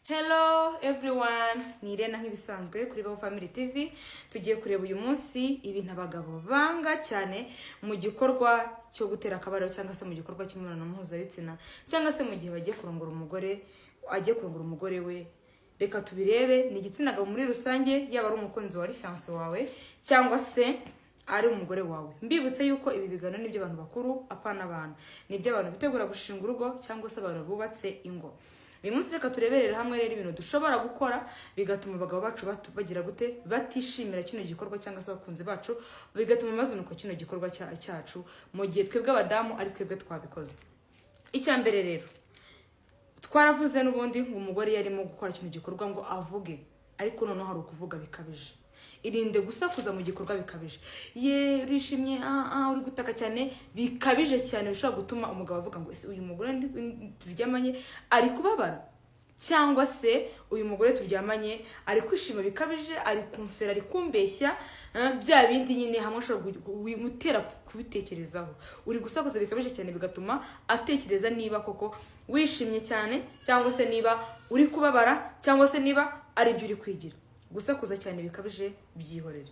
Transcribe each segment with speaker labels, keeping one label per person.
Speaker 1: Hello everyone, ni Irena nk'ibisanzwe kuri Baho Family TV. Tugiye kureba uyu munsi ibintu abagabo banga cyane mu gikorwa cyo gutera akabariro cyangwa se mu gikorwa cy'imibonano mpuzabitsina cyangwa se mu gihe bagiye kurongora umugore we. Reka tubirebe. Ni igitsina gabo muri rusange, yaba ari umukunzi wa fiancé wawe cyangwa se ari umugore wawe. Mbibutse yuko ibi biganiro nibyo abantu bakuru apana abana, nibyo abantu bitegura gushinga urugo cyangwa se abantu bubatse ingo. Uyu munsi reka tureberere hamwe rero ibintu dushobora gukora bigatuma abagabo bacu bagira gute batishimira kino gikorwa cyangwa se abakunzi bacu, bigatuma mazunuko kino gikorwa cyacu mu gihe twebwe abadamu ari twebwe twabikoze. Icya mbere rero, twaravuze n'ubundi ngo umugore yarimo gukora kino gikorwa ngo avuge, ariko noneho hari ukuvuga bikabije. Irinde gusakuza mu gikorwa bikabije. Ye rishimye uri gutaka cyane bikabije cyane, bishobora gutuma umugabo avuga ngo ese uyu mugore turyamanye ari kubabara, cyangwa se uyu mugore turyamanye ari kwishima bikabije, ari kumfera, ari kumbeshya, bya bindi nyine hamwe ashobora gutera kubitekerezaho. Uri gusakuza bikabije cyane bigatuma atekereza niba koko wishimye cyane cyangwa se niba uri kubabara cyangwa se niba ari byo uri kwigira. Gusakuza cyane bikabije byihorere.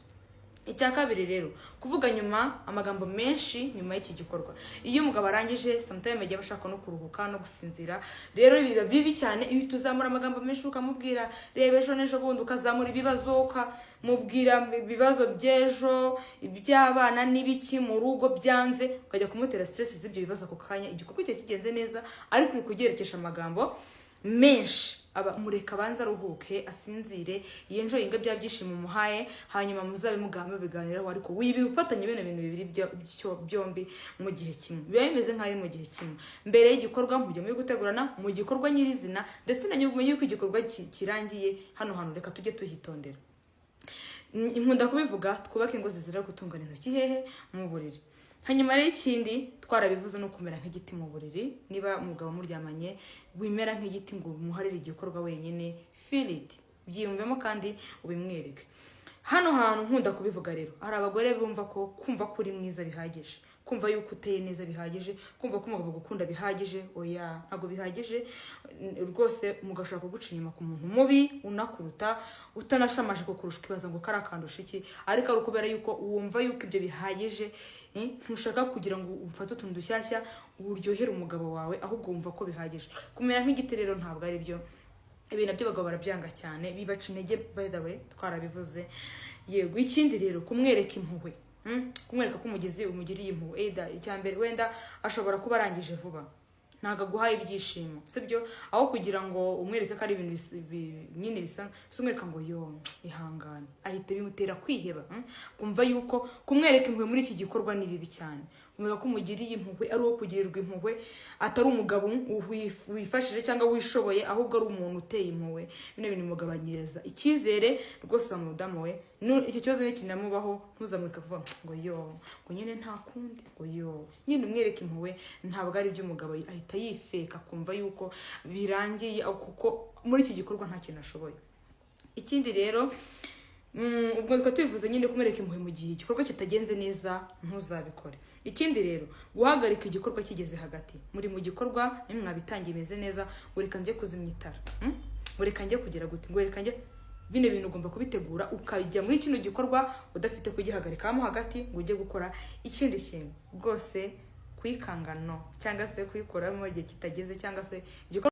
Speaker 1: Icya kabiri rero, kuvuga nyuma amagambo menshi nyuma y'iki gikorwa. Iyo umugabo arangije sometimes agiye bashaka no kuruhuka no gusinzira, rero biba bibi cyane iyo tuzamura amagambo menshi ukamubwira reba ejo n'ejo bundi, ukazamura ibibazo ukamubwira ibibazo by'ejo, iby'abana n'ibiki mu rugo byanze, ukajya kumutera stress z'ibyo bibazo ako kanya igikorwa cye kigenze neza, ariko uri kugerekesha amagambo menshi. Mureka banza aruhuke asinzire yenjoyinga bya byishimo muhaye, hanyuma muzabe mugambe biganiraho, ariko wibifatanye bene bintu bibiri byombi mu gihe kimwe. Biba bimeze nk'ayo mu gihe kimwe. Mbere y'igikorwa mujye muri gutegurana mu gikorwa nyirizina, ndetse na nyuma y'uko igikorwa kirangiye hano reka tujye tuhitondera. Nkunda kubivuga, twubake ingo zizira gutungana intoki hehe mu buriri. Hanyuma rero ikindi twarabivuze no kumera nk'igiti mu buriri. Niba umugabo muryamanye wimera nk'igiti ngo umuharire igikorwa wenyine, feel it, byiyumvemo kandi ubimwereke. Hano hantu nkunda kubivuga rero, hari abagore bumva ko kumva ko uri mwiza bihagije, kumva yuko uteye neza bihagije, kumva ko umugabo gukunda bihagije. Oya, ntago bihagije rwose. Mugashaka kuguca inyuma ku muntu mubi unakuruta, utanashamaje kukurusha, ukibaza ngo karakandusha iki, ariko ari ukubera yuko wumva yuko ibyo bihagije. Ntushaka kugira ngo ufate utuntu dushyashya uryohere umugabo wawe, ahubwo wumva ko bihagije. Kumera nk'igiti rero ntabwo ari byo. Ibintu by'abagabo barabyanga cyane, bibaca intege. By the way, twarabivuze. Yego, ikindi rero kumwereka impuhwe, kumwereka ko umugiriye impuhwe. Icyambere wenda ashobora kuba arangije vuba, ntago aguhaye ibyishimo, sibyo? Aho kugira ngo umwereke ko ari ibintu nyine bisa, umwereka ngo yo ihangane, ahita bimutera kwiheba. Kumva yuko kumwereka impuhwe muri iki gikorwa ni bibi cyane. Kumwereka ko umugiriye impuhwe ari uwo kugirirwa impuhwe, atari umugabo wifashije cyangwa wishoboye, ahubwo ari umuntu uteye impuhwe. Bino bintu mugabanyiriza icyizere rwose wa mudamu we. Icyo kibazo ni kinamubaho, ntuzamurika kuvuga ngo yo ngo nyine nta kundi, ngo yo nyine umwereke impuhwe. Ntabwo ari byo umugabo ahita yifeka kumva yuko birangiye, kuko muri iki gikorwa nta kintu ashoboye. Ikindi rero, ubwo tubivuze nyine kumwereka impuhwe mu gihe igikorwa kitagenze neza, ntuzabikore. Ikindi rero, guhagarika igikorwa kigeze hagati. Muri mu gikorwa mwabitangiye imeze neza, ngo reka njye kuzimya itara, ngo reka njye kugera gute, ngo reka njye. Bine bintu ugomba kubitegura ukajya muri kino gikorwa udafite kugihagarikamo hagati ngo ujye gukora ikindi kintu. Rwose kwikangano cyangwa se kuyikoramo igihe kitageze, cyangwa se igikorwa